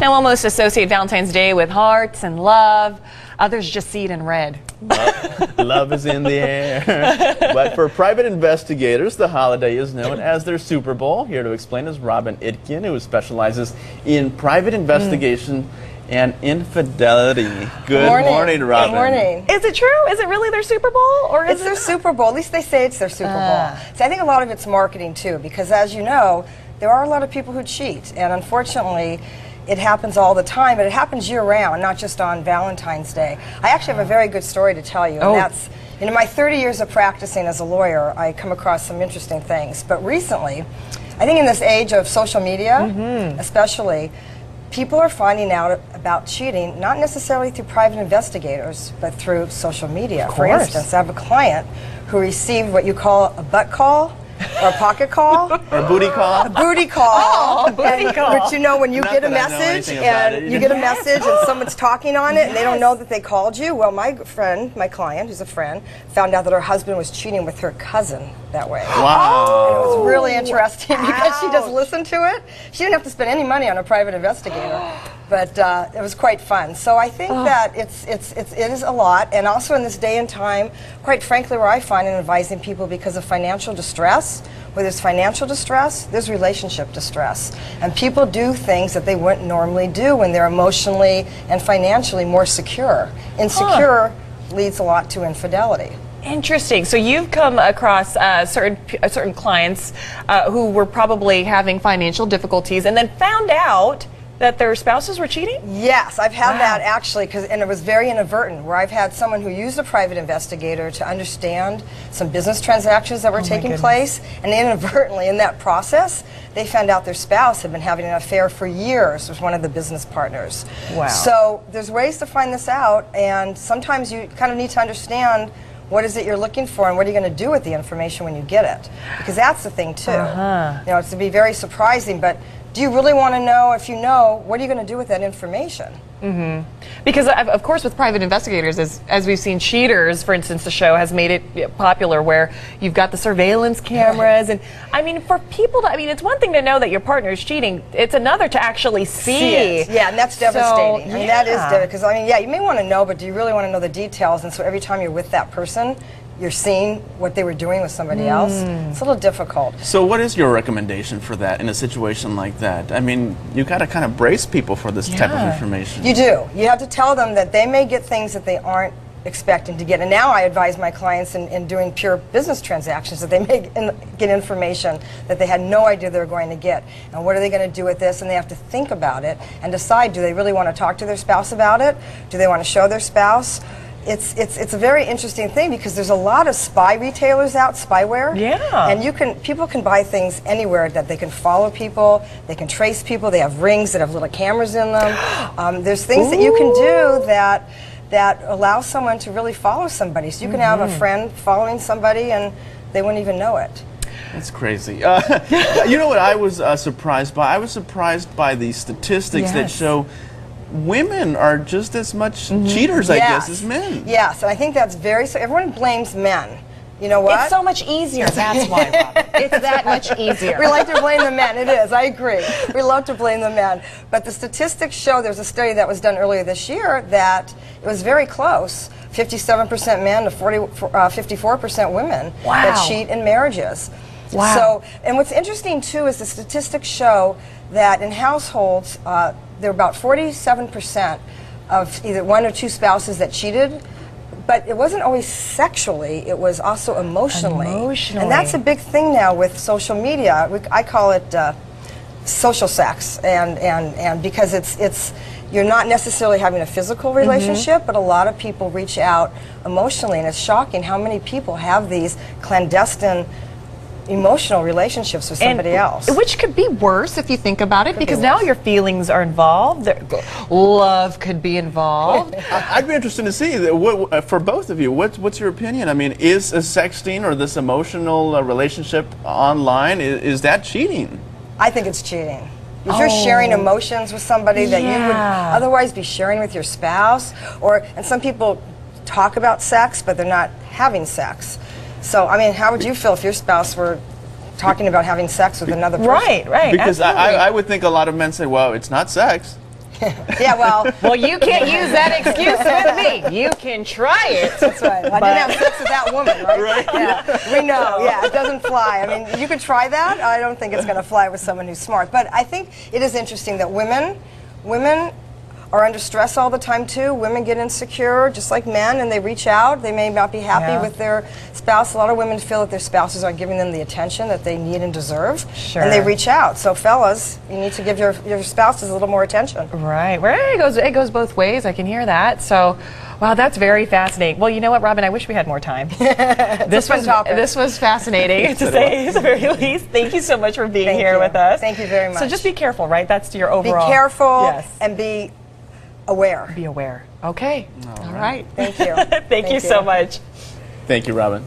Now, almost associate Valentine's Day with hearts and love. Others just see it in red. Love is in the air. But for private investigators, the holiday is known as their Super Bowl. Here to explain is Robbin Itkin, who specializes in private investigation and infidelity. Good morning, Robbin. Good morning. Is it true? Is it really their Super Bowl? Or is It's their Super Bowl. At least they say it's their Super Bowl. So I think a lot of it's marketing too, because as you know, there are a lot of people who cheat, and unfortunately, it happens all the time, but it happens year-round, not just on Valentine's Day. I actually have a very good story to tell you, and that's, in my 30 years of practicing as a lawyer, I come across some interesting things. But recently, I think in this age of social media, especially, people are finding out about cheating, not necessarily through private investigators, but through social media. For instance, I have a client who received what you call a butt call, or a pocket call. Or a booty call. A booty call. Oh, a booty call. Which, you know, when you get a message and you get a message and someone's talking on it and they don't know that they called you. Well, my friend, my client, who's a friend, found out that her husband was cheating with her cousin that way. Wow. And it was really interesting because she just listened to it. She didn't have to spend any money on a private investigator. But it was quite fun. So I think that it is a lot, and also in this day and time, quite frankly, where I find in advising people because of financial distress, where there's financial distress, there's relationship distress. And people do things that they wouldn't normally do when they're emotionally and financially more secure. Insecure leads a lot to infidelity. Interesting. So you've come across certain clients who were probably having financial difficulties and then found out that their spouses were cheating? Yes, I've had that actually, and it was very inadvertent, where I've had someone who used a private investigator to understand some business transactions that were taking place, and inadvertently in that process, they found out their spouse had been having an affair for years with one of the business partners. Wow. So there's ways to find this out, and sometimes you kind of need to understand what is it you're looking for and what are you going to do with the information when you get it? Because that's the thing too. You know, it's to be very surprising, but do you really want to know? If you know, what are you going to do with that information? Because, of course, with private investigators, as we've seen cheaters, for instance, the show has made it popular where you've got the surveillance cameras. And, I mean, for people to, I mean, it's one thing to know that your partner is cheating. It's another to actually see it. Yeah, and that's devastating. So, I mean, that is devastating. Because, I mean, yeah, you may want to know, but do you really want to know the details? And so every time you're with that person, you're seeing what they were doing with somebody else. It's a little difficult. So what is your recommendation for that in a situation like that? I mean, you got to kind of brace people for this type of information. You do. You have to tell them that they may get things that they aren't expecting to get. And now I advise my clients in doing pure business transactions that they may get information that they had no idea they were going to get. And what are they going to do with this? And they have to think about it and decide, do they really want to talk to their spouse about it? Do they want to show their spouse? It's a very interesting thing because there's a lot of spy retailers out, spyware. Yeah. And people can buy things anywhere that they can follow people, they can trace people, they have rings that have little cameras in them. There's things that you can do that allow someone to really follow somebody. So you can have a friend following somebody and they wouldn't even know it. That's crazy. You know what I was surprised by? I was surprised by the statistics that show women are just as much cheaters, I guess, as men. Yes, and I think that's so everyone blames men. You know what? It's so much easier. That's why, Robbin. It's that much easier. We like to blame the men. It is. I agree. We love to blame the men. But the statistics show, there's a study that was done earlier this year that it was very close. 57% men to 54% women that cheat in marriages. Wow. So, and what's interesting too is the statistics show that in households, there were about 47% of either one or two spouses that cheated, but it wasn't always sexually, it was also emotionally. And that's a big thing now with social media. I call it social sex, and because it's you're not necessarily having a physical relationship, but a lot of people reach out emotionally, and it's shocking how many people have these clandestine emotional relationships with somebody else. Which could be worse if you think about it, because now your feelings are involved. Love could be involved. I'd be interested to see, for both of you, what's your opinion? I mean, is a sexting or this emotional relationship online, is that cheating? I think it's cheating. If you're sharing emotions with somebody that you would otherwise be sharing with your spouse, and some people talk about sex, but they're not having sex. So, I mean, how would you feel if your spouse were talking about having sex with another person? Right, right. Because I would think a lot of men say, well, it's not sex. Yeah, well, you can't use that excuse with me. You can try it. that's right. Well, I didn't have sex with that woman, right? Yeah, we know. Yeah, it doesn't fly. I mean, you could try that. I don't think it's going to fly with someone who's smart. But I think it is interesting that women are under stress all the time too. Women get insecure, just like men, and they reach out. They may not be happy with their spouse. A lot of women feel that their spouses aren't giving them the attention that they need and deserve, and they reach out. So fellas, you need to give your spouses a little more attention. Right. Well, it goes both ways. I can hear that. So, wow, that's very fascinating. Well, you know what, Robin? I wish we had more time. This was fascinating, to say the very least. Thank you so much for being here with us. Thank you very much. So just be careful, right? That's to your overall. Be careful and be aware. Be aware. Okay. All right. Thank you. Thank you so much. Thank you, Robin.